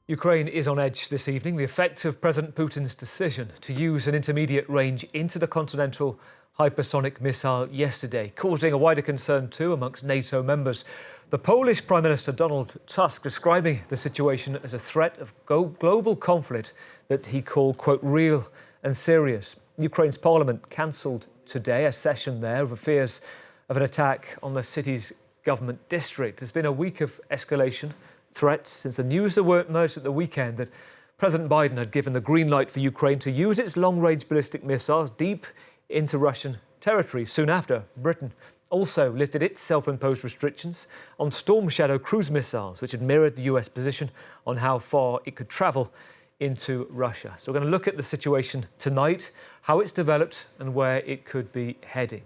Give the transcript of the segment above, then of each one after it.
Ukraine is on edge this evening. The effect of President Putin's decision to use an intermediate range intercontinental hypersonic missile yesterday, causing a wider concern too amongst NATO members. The Polish Prime Minister Donald Tusk describing the situation as a threat of global conflict that he called, quote, real and serious. Ukraine's parliament cancelled today a session there over fears of an attack on the city's government district. There's been a week of escalation, threats since the news emerged at the weekend that President Biden had given the green light for Ukraine to use its long-range ballistic missiles deep into Russian territory. Soon after, Britain also lifted its self-imposed restrictions on Storm Shadow cruise missiles, which had mirrored the US position on how far it could travel into Russia. So we're going to look at the situation tonight, how it's developed and where it could be heading.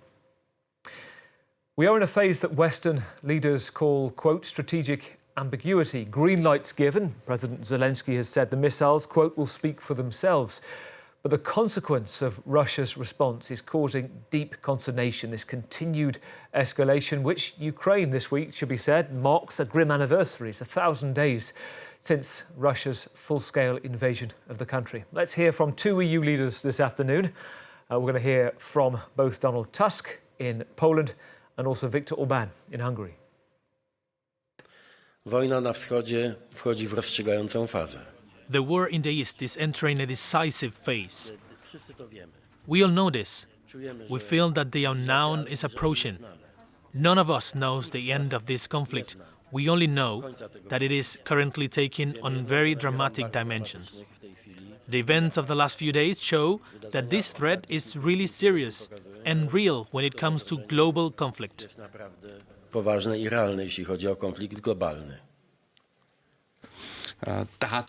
We are in a phase that Western leaders call, quote, strategic ambiguity. Green lights given. President Zelensky has said the missiles, quote, will speak for themselves. But the consequence of Russia's response is causing deep consternation, this continued escalation, which Ukraine this week, should be said, marks a grim anniversary. It's 1,000 days since Russia's full-scale invasion of the country. Let's hear from two EU leaders this afternoon. We're going to hear from both Donald Tusk in Poland and also Viktor Orbán in Hungary. Wojna na wschodzie wchodzi w rozstrzygającą fazę. The war in the East is entering a decisive phase. We all know this. We feel that the unknown is approaching. None of us knows the end of this conflict. We only know that it is currently taking on very dramatic dimensions. The events of the last few days show that this threat is really serious and real when it comes to global conflict. Poważne i realne, jeśli chodzi o konflikt globalny.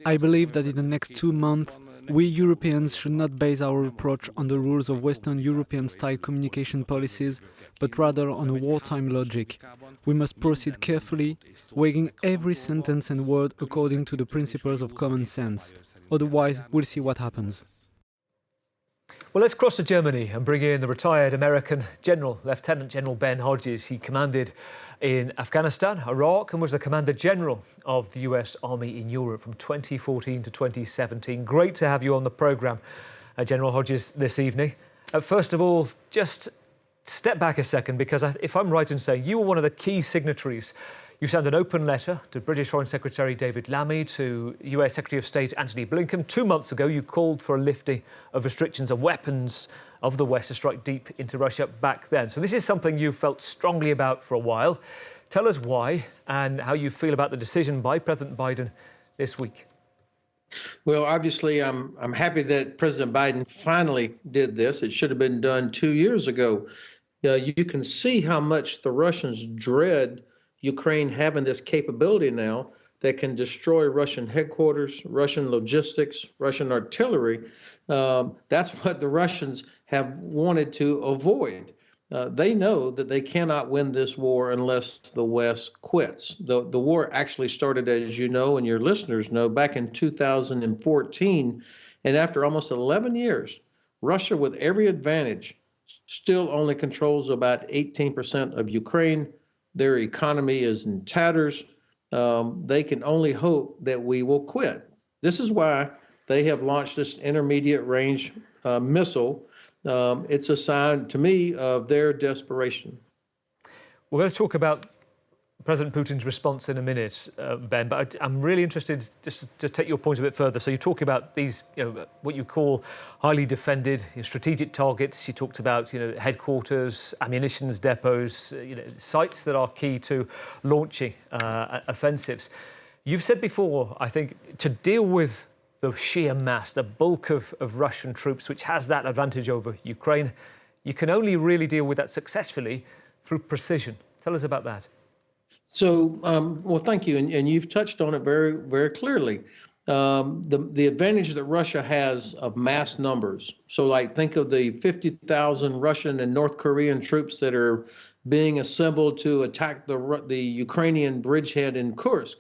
I believe that in the next 2 months, we Europeans should not base our approach on the rules of Western European-style communication policies, but rather on a wartime logic. We must proceed carefully, weighing every sentence and word according to the principles of common sense. Otherwise, we'll see what happens. Well, let's cross to Germany and bring in the retired American General, Lieutenant General Ben Hodges. He commanded in Afghanistan, Iraq, and was the Commander General of the US Army in Europe from 2014 to 2017. Great to have you on the programme, General Hodges, this evening. First of all, just step back a second, because if I'm right in saying you were one of the key signatories. You sent an open letter to British Foreign Secretary David Lammy, to US Secretary of State Antony Blinken. 2 months ago, you called for a lifting of restrictions on weapons of the West to strike deep into Russia back then. So this is something you've felt strongly about for a while. Tell us why and how you feel about the decision by President Biden this week. Well, obviously, I'm happy that President Biden finally did this. It should have been done 2 years ago. You can see how much the Russians dread Ukraine having this capability now that can destroy Russian headquarters, Russian logistics, Russian artillery. That's what the Russians have wanted to avoid. They know that they cannot win this war unless the West quits. The war actually started, as you know, and your listeners know, back in 2014. And after almost 11 years, Russia, with every advantage, still only controls about 18% of Ukraine. Their economy is in tatters. They can only hope that we will quit. This is why they have launched this intermediate range missile. It's a sign to me of their desperation. We're going to talk about President Putin's response in a minute, Ben, but I'm really interested just to take your point a bit further. So you talk about these, what you call highly defended strategic targets. You talked about, headquarters, ammunition depots, sites that are key to launching offensives. You've said before, I think, to deal with the sheer mass, the bulk of Russian troops, which has that advantage over Ukraine, you can only really deal with that successfully through precision. Tell us about that. So, well, thank you. And you've touched on it very, very clearly. The advantage that Russia has of mass numbers. So, like, think of the 50,000 Russian and North Korean troops that are being assembled to attack the Ukrainian bridgehead in Kursk.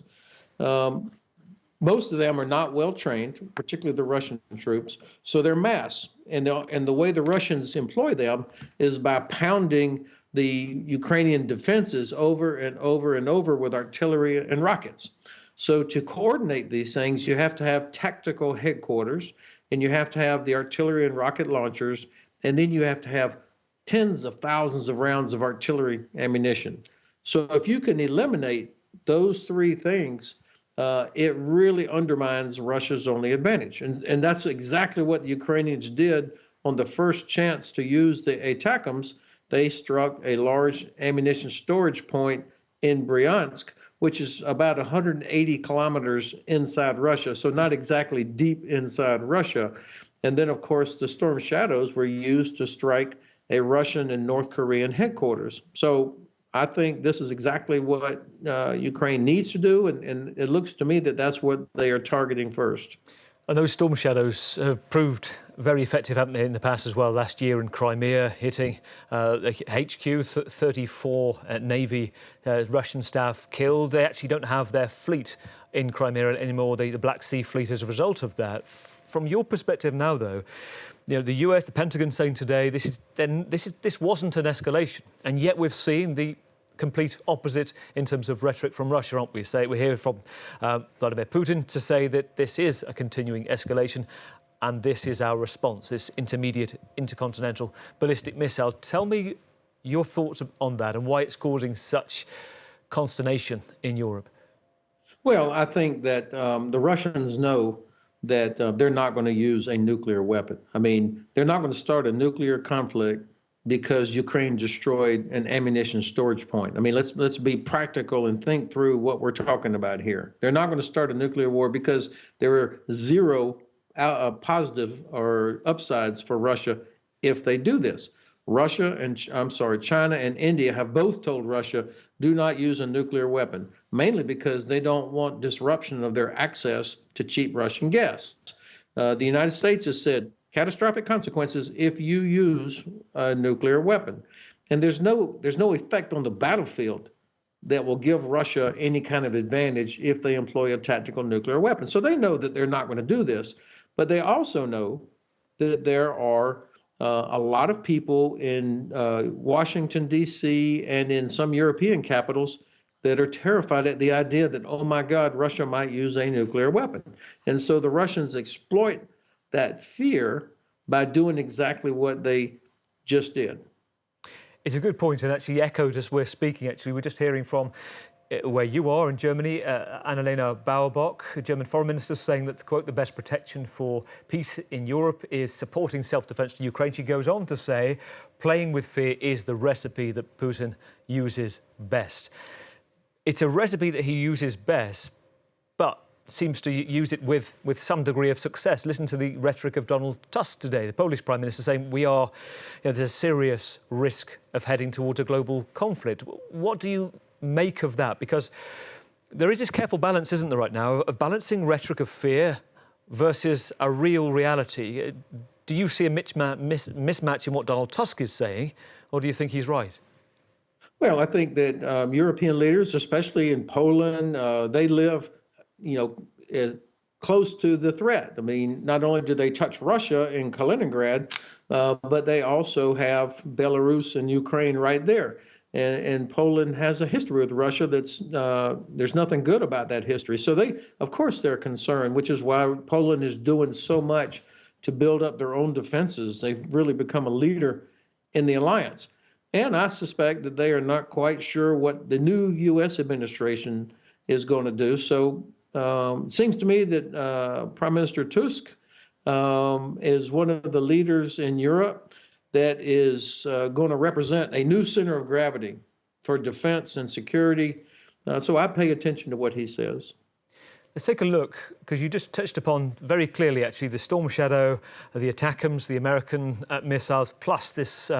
Most of them are not well trained, particularly the Russian troops. So they're mass. And the way the Russians employ them is by pounding the Ukrainian defenses over and over and over with artillery and rockets. So to coordinate these things, you have to have tactical headquarters, and you have to have the artillery and rocket launchers, and then you have to have tens of thousands of rounds of artillery ammunition. So if you can eliminate those three things, it really undermines Russia's only advantage. And that's exactly what the Ukrainians did on the first chance to use the ATACMS. They struck a large ammunition storage point in Bryansk, which is about 180 kilometers inside Russia, so not exactly deep inside Russia. And then, of course, the Storm Shadows were used to strike a Russian and North Korean headquarters. So I think this is exactly what Ukraine needs to do, and it looks to me that that's what they are targeting first. And those Storm Shadows have proved very effective, haven't they, in the past as well? Last year in Crimea, hitting the HQ, 34 Navy Russian staff killed. They actually don't have their fleet in Crimea anymore, the Black Sea Fleet, as a result of that. From your perspective now, though, you know, the US, the Pentagon saying today this wasn't an escalation, and yet we've seen the complete opposite in terms of rhetoric from Russia, aren't we? We're hearing from Vladimir Putin to say that this is a continuing escalation and this is our response, this intermediate intercontinental ballistic missile. Tell me your thoughts on that and why it's causing such consternation in Europe. Well, I think that the Russians know that they're not going to use a nuclear weapon. I mean, they're not going to start a nuclear conflict because Ukraine destroyed an ammunition storage point. I mean, let's be practical and think through what we're talking about here. They're not going to start a nuclear war because there are zero positive or upsides for Russia if they do this. China and India have both told Russia, do not use a nuclear weapon, mainly because they don't want disruption of their access to cheap Russian gas. The United States has said, catastrophic consequences if you use a nuclear weapon. And there's no effect on the battlefield that will give Russia any kind of advantage if they employ a tactical nuclear weapon. So they know that they're not going to do this, but they also know that there are a lot of people in Washington, D.C. and in some European capitals that are terrified at the idea that, oh my God, Russia might use a nuclear weapon. And so the Russians exploit that fear by doing exactly what they just did. It's a good point, and actually echoed as we're speaking. Actually, we're just hearing from where you are in Germany, Annalena Baerbock, German foreign minister, saying that, quote, the best protection for peace in Europe is supporting self-defense to Ukraine. She goes on to say, playing with fear is the recipe that Putin uses best. It's a recipe that he uses best, but seems to use it with some degree of success. Listen to the rhetoric of Donald Tusk today, the Polish Prime Minister, saying there's a serious risk of heading towards a global conflict. What do you make of that? Because there is this careful balance, isn't there, right now, of balancing rhetoric of fear versus a real reality. Do you see a mismatch in what Donald Tusk is saying, or do you think he's right? Well, I think that European leaders, especially in Poland, they live close to the threat. I mean, not only do they touch Russia in Kaliningrad, but they also have Belarus and Ukraine right there. And Poland has a history with Russia that's there's nothing good about that history. So of course, they're concerned, which is why Poland is doing so much to build up their own defenses. They've really become a leader in the alliance. And I suspect that they are not quite sure what the new U.S. administration is going to do. So it seems to me that Prime Minister Tusk is one of the leaders in Europe that is going to represent a new center of gravity for defense and security. So I pay attention to what he says. Let's take a look, because you just touched upon very clearly, actually, the Storm Shadow, the ATACMS, the American missiles, plus this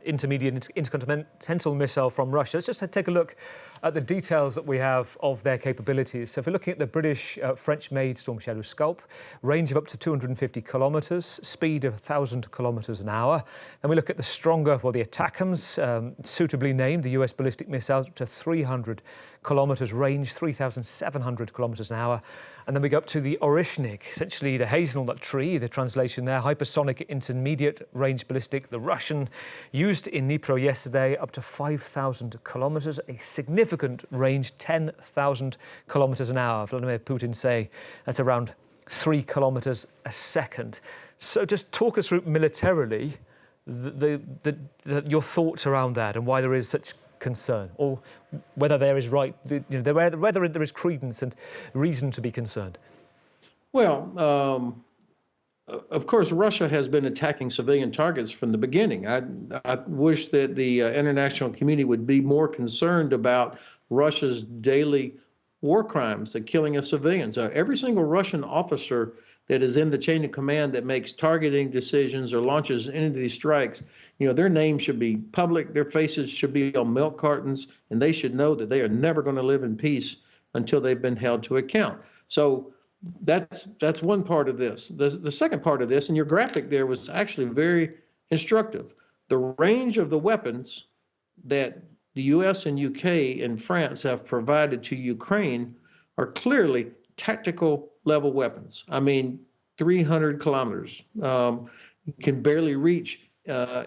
intermediate intercontinental missile from Russia. Let's just take a look at the details that we have of their capabilities. So if we're looking at the British, French-made Storm Shadow Scalp, range of up to 250 kilometres, speed of 1,000 kilometres an hour. Then we look at the stronger, the ATACMS, suitably named, the US ballistic missiles, up to 300 kilometres range, 3,700 kilometres an hour. And then we go up to the Orishnik, essentially the hazelnut tree, the translation there, hypersonic intermediate range ballistic, the Russian, used in Dnipro yesterday, up to 5,000 kilometres, a significant range, 10,000 kilometres an hour. Vladimir Putin say that's around 3 kilometres a second. So just talk us through militarily your thoughts around that and why there is such concern, or whether there is whether there is credence and reason to be concerned. Well, of course, Russia has been attacking civilian targets from the beginning. I wish that the international community would be more concerned about Russia's daily war crimes, the killing of civilians. Every single Russian officer that is in the chain of command that makes targeting decisions or launches any of these strikes, their names should be public, their faces should be on milk cartons, and they should know that they are never going to live in peace until they've been held to account. So that's one part of this. The second part of this, and your graphic there was actually very instructive. The range of the weapons that the U.S. and U.K. and France have provided to Ukraine are clearly tactical level weapons. I mean, 300 kilometers. You can barely reach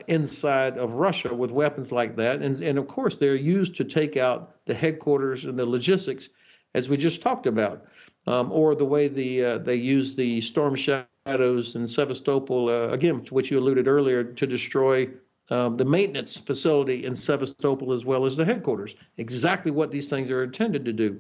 inside of Russia with weapons like that. And of course, they're used to take out the headquarters and the logistics, as we just talked about, or the way they use the storm shadows in Sevastopol, again, to which you alluded earlier, to destroy the maintenance facility in Sevastopol as well as the headquarters. Exactly what these things are intended to do.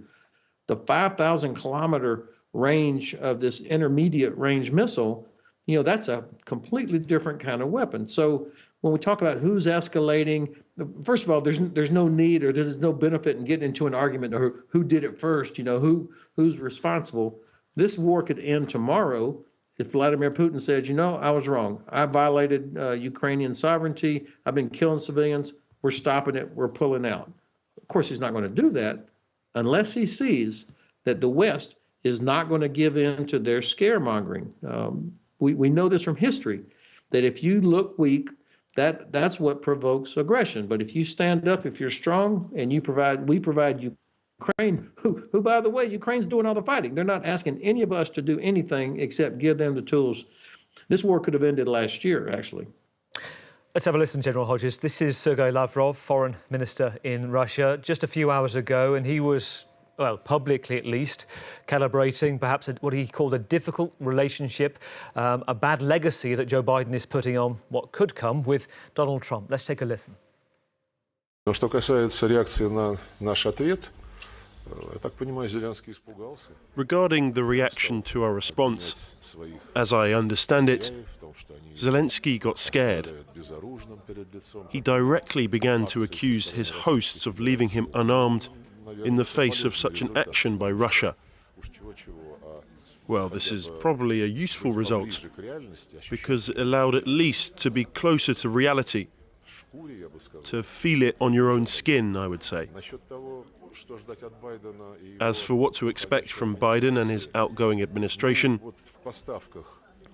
The 5,000 kilometer range of this intermediate range missile, that's a completely different kind of weapon. So when we talk about who's escalating, first of all, there's no need or there's no benefit in getting into an argument or who did it first, who's responsible. This war could end tomorrow if Vladimir Putin said, I was wrong. I violated Ukrainian sovereignty. I've been killing civilians. We're stopping it. We're pulling out. Of course, he's not going to do that unless he sees that the West is not going to give in to their scaremongering. We know this from history, that if you look weak, that's what provokes aggression. But if you stand up, if you're strong, and we provide Ukraine, who by the way, Ukraine's doing all the fighting. They're not asking any of us to do anything except give them the tools. This war could have ended last year, actually. Let's have a listen, General Hodges. This is Sergei Lavrov, foreign minister in Russia, just a few hours ago, and he was, well, publicly at least, calibrating perhaps what he called a difficult relationship, a bad legacy that Joe Biden is putting on what could come with Donald Trump. Let's take a listen. Но что касается реакции на наш ответ, я так понимаю, Zelensky испугался. Regarding the reaction to our response, as I understand it, Zelensky got scared. He directly began to accuse his hosts of leaving him unarmed in the face of such an action by Russia. Well, this is probably a useful result, because it allowed at least to be closer to reality, to feel it on your own skin, I would say. As for what to expect from Biden and his outgoing administration,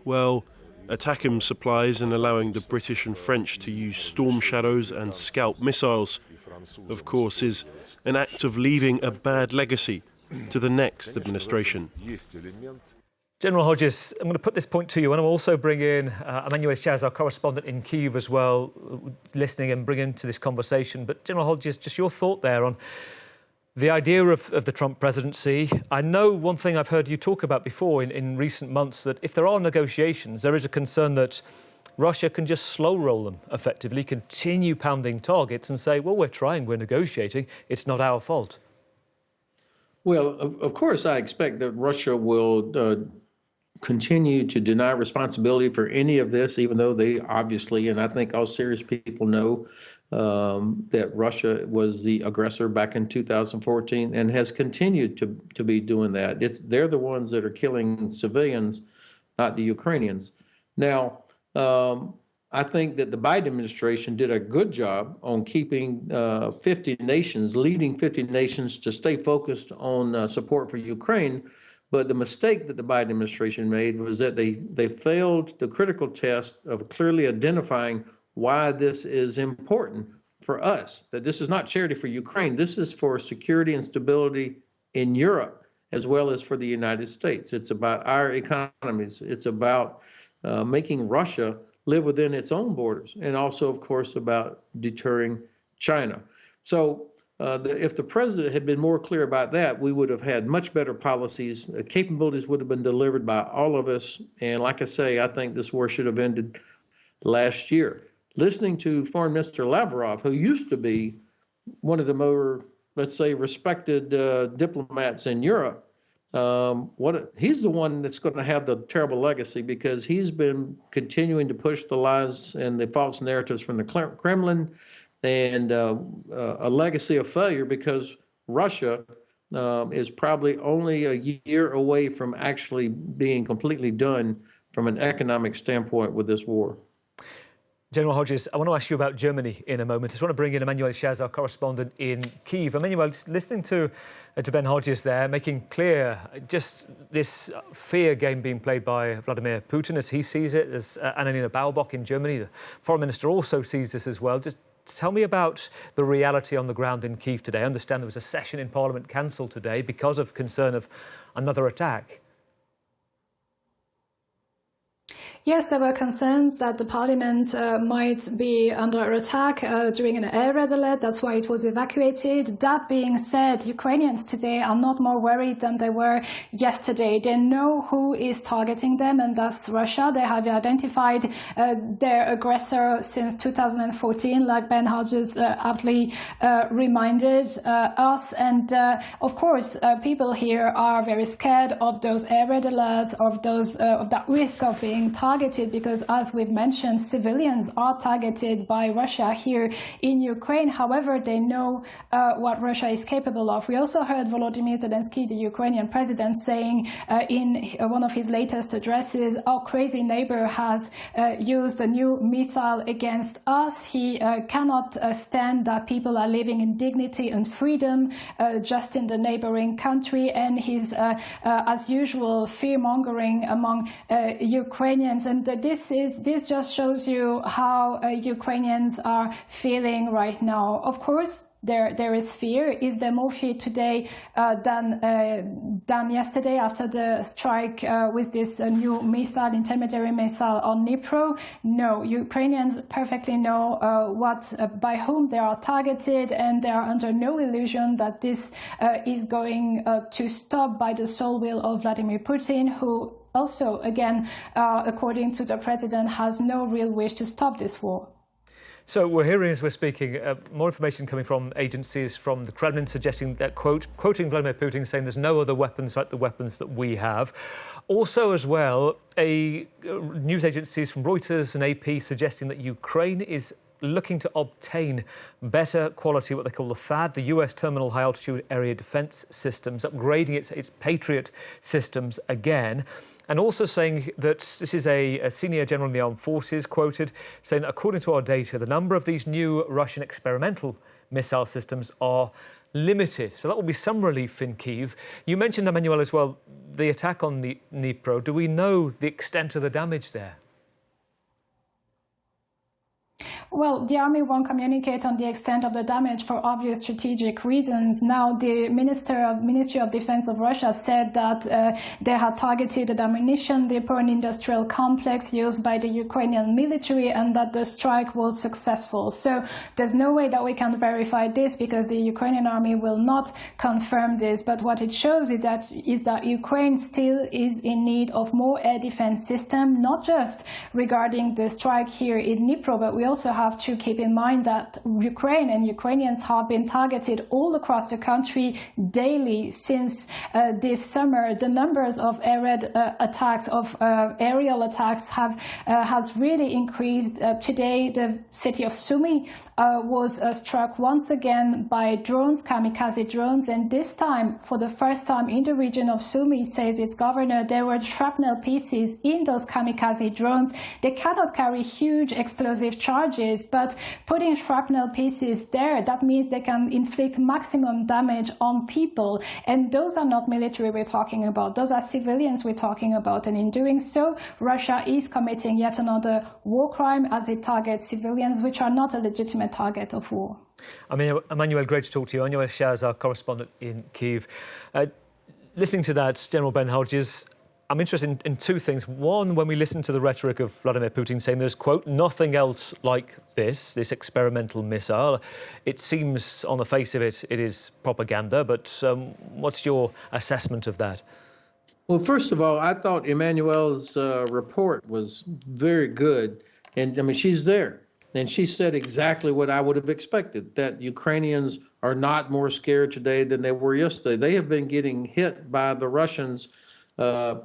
well, ATACMS supplies and allowing the British and French to use Storm Shadows and Scalp missiles, of course, is an act of leaving a bad legacy to the next administration. General Hodges, I'm going to put this point to you, and I'll also bring in Emmanuel Chaz, our correspondent in Kyiv as well, listening and bring into this conversation. But General Hodges, just your thought there on the idea of the Trump presidency. I know one thing I've heard you talk about before in recent months, that if there are negotiations, there is a concern that Russia can just slow roll them effectively, continue pounding targets and say, well, we're trying, we're negotiating, it's not our fault. Well, of course, I expect that Russia will continue to deny responsibility for any of this, even though they obviously, and I think all serious people know, that Russia was the aggressor back in 2014 and has continued to be doing that. They're the ones that are killing civilians, not the Ukrainians. Now, I think that the Biden administration did a good job on keeping 50 nations, leading 50 nations, to stay focused on support for Ukraine. But the mistake that the Biden administration made was that they failed the critical test of clearly identifying why this is important for us, that this is not charity for Ukraine. This is for security and stability in Europe, as well as for the United States. It's about our economies. It's about making Russia live within its own borders, and also, of course, about deterring China. So if the president had been more clear about that, we would have had much better policies. Capabilities would have been delivered by all of us. And like I say, I think this war should have ended last year. Listening to Foreign Minister Lavrov, who used to be one of the more, let's say, respected diplomats in Europe, he's the one that's going to have the terrible legacy, because he's been continuing to push the lies and the false narratives from the Kremlin, and a legacy of failure, because Russia is probably only a year away from actually being completely done from an economic standpoint with this war. General Hodges, I want to ask you about Germany in a moment. I just want to bring in Emmanuel Chaz, our correspondent in Kyiv. Emmanuel, listening to Ben Hodges there, making clear just this fear game being played by Vladimir Putin as he sees it, as Annalena Baerbock in Germany, the foreign minister, also sees this as well. Just tell me about the reality on the ground in Kyiv today. I understand there was a session in Parliament cancelled today because of concern of another attack. Yes, there were concerns that the parliament might be under attack during an air raid alert. That's why it was evacuated. That being said, Ukrainians today are not more worried than they were yesterday. They know who is targeting them, and that's Russia. They have identified their aggressor since 2014, like Ben Hodges aptly reminded us. And of course, people here are very scared of those air raid alerts, of that risk of being targeted, because, as we've mentioned, civilians are targeted by Russia here in Ukraine. However, they know what Russia is capable of. We also heard Volodymyr Zelensky, the Ukrainian president, saying in one of his latest addresses, our crazy neighbor has used a new missile against us. He cannot stand that people are living in dignity and freedom just in the neighboring country, and he's, as usual, fear-mongering among Ukrainians. And this just shows you how Ukrainians are feeling right now. Of course, there is fear. Is there more fear today than yesterday after the strike with this new missile, intermediary missile on Dnipro? No, Ukrainians perfectly know by whom they are targeted, and they are under no illusion that this is going to stop by the sole will of Vladimir Putin, who also, again, according to the president, has no real wish to stop this war. So we're hearing, as we're speaking, more information coming from agencies from the Kremlin suggesting that, quoting Vladimir Putin, saying there's no other weapons like the weapons that we have. Also, as well, news agencies from Reuters and AP suggesting that Ukraine is looking to obtain better quality, what they call the THAAD, the US Terminal High Altitude Area Defense Systems, upgrading its Patriot systems again. And also saying that this is a senior general in the armed forces, quoted, saying that according to our data, the number of these new Russian experimental missile systems are limited. So that will be some relief in Kyiv. You mentioned, Emmanuel, as well, the attack on the Dnipro. Do we know the extent of the damage there? Well, the army won't communicate on the extent of the damage for obvious strategic reasons. Now, the Ministry of Defense of Russia said that they had targeted an ammunition depot and industrial complex used by the Ukrainian military, and that the strike was successful. So there's no way that we can verify this, because the Ukrainian army will not confirm this. But what it shows is that Ukraine still is in need of more air defense system, not just regarding the strike here in Dnipro, but we also have to keep in mind that Ukraine and Ukrainians have been targeted all across the country daily since this summer. The numbers of air raid attacks, of aerial attacks, has really increased. Today, the city of Sumy was struck once again by drones, kamikaze drones, and this time, for the first time in the region of Sumy, says its governor, there were shrapnel pieces in those kamikaze drones. They cannot carry huge explosive charges, countries, but putting shrapnel pieces there, that means they can inflict maximum damage on people. And those are not military we're talking about, those are civilians we're talking about. And in doing so, Russia is committing yet another war crime as it targets civilians, which are not a legitimate target of war. I mean, Emmanuel, great to talk to you. Emmanuel Shaz, our correspondent in Kyiv. Listening to that, General Ben Hodges, I'm interested in two things. One, when we listen to the rhetoric of Vladimir Putin saying there's, quote, nothing else like this experimental missile, it seems on the face of it, it is propaganda. But what's your assessment of that? Well, first of all, I thought Emmanuel's report was very good. And I mean, she's there. And she said exactly what I would have expected, that Ukrainians are not more scared today than they were yesterday. They have been getting hit by the Russians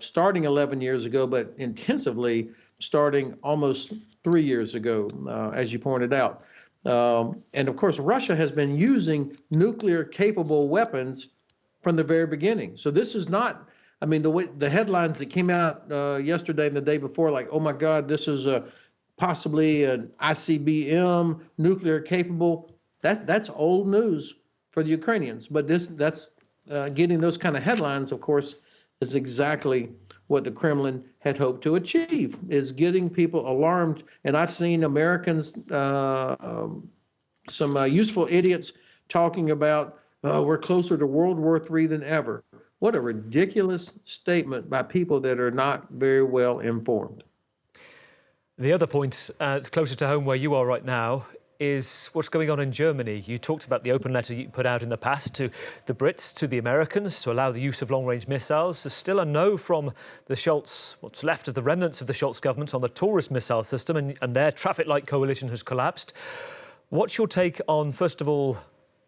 starting 11 years ago, but intensively starting almost 3 years ago, as you pointed out. And of course, Russia has been using nuclear-capable weapons from the very beginning. So this is not, I mean, the headlines that came out yesterday and the day before, like, oh my God, this is possibly an ICBM, nuclear capable, that's old news for the Ukrainians. But that's getting those kind of headlines, of course, is exactly what the Kremlin had hoped to achieve, is getting people alarmed. And I've seen Americans, some useful idiots talking about we're closer to World War III than ever. What a ridiculous statement by people that are not very well informed. The other point, closer to home where you are right now, is what's going on in Germany. You talked about the open letter you put out in the past to the Brits, to the Americans, to allow the use of long-range missiles. There's still a no from the Scholz, what's left of the remnants of the Scholz government on the Taurus missile system, and their traffic-light coalition has collapsed. What's your take on, first of all,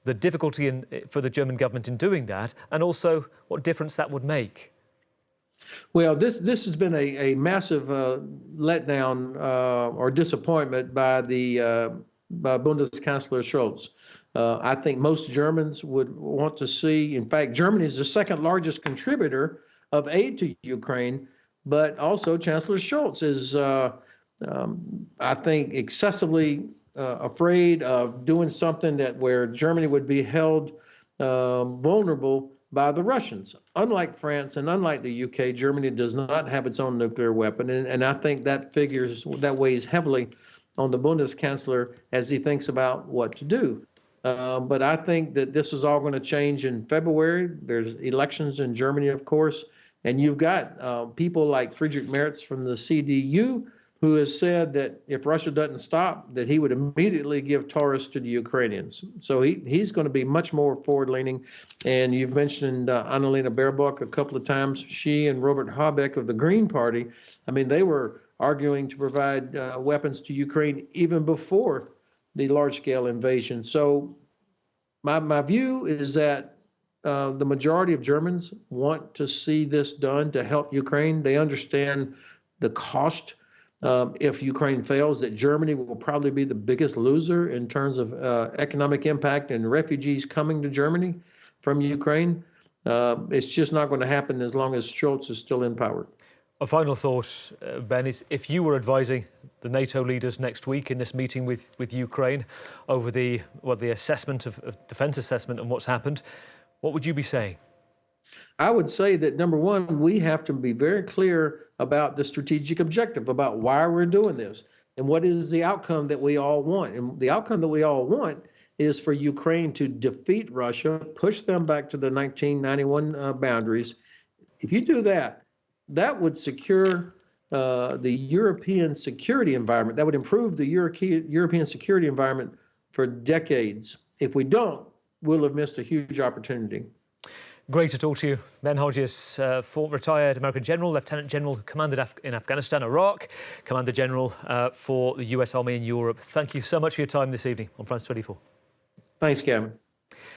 the difficulty for the German government in doing that, and also what difference that would make? Well, this has been a massive letdown or disappointment by by Bundeskanzler Scholz. I think most Germans would want to see, in fact, Germany is the second largest contributor of aid to Ukraine, but also Chancellor Scholz is, I think, excessively afraid of doing something where Germany would be held vulnerable by the Russians. Unlike France and unlike the UK, Germany does not have its own nuclear weapon. And I think that weighs heavily on the Bundeskanzler as he thinks about what to do. But I think that this is all going to change in February. There's elections in Germany, of course. And you've got people like Friedrich Merz from the CDU, who has said that if Russia doesn't stop, that he would immediately give Taurus to the Ukrainians. So he's going to be much more forward-leaning. And you've mentioned Annalena Baerbock a couple of times. She and Robert Habeck of the Green Party, I mean, they were arguing to provide weapons to Ukraine even before the large-scale invasion. So my view is that the majority of Germans want to see this done to help Ukraine. They understand the cost. If Ukraine fails, that Germany will probably be the biggest loser in terms of economic impact and refugees coming to Germany from Ukraine. It's just not going to happen as long as Scholz is still in power. A final thought, Ben, is if you were advising the NATO leaders next week in this meeting with Ukraine over the assessment of defence assessment and what's happened, what would you be saying? I would say that, number one, we have to be very clear about the strategic objective, about why we're doing this, and what is the outcome that we all want. And the outcome that we all want is for Ukraine to defeat Russia, push them back to the 1991 boundaries. If you do that, that would secure the European security environment. That would improve the European security environment for decades. If we don't, we'll have missed a huge opportunity. Great to talk to you. Ben Hodges, retired American General, Lieutenant General, commanded in Afghanistan, Iraq, Commander General for the US Army in Europe. Thank you so much for your time this evening on France 24. Thanks, Gavin.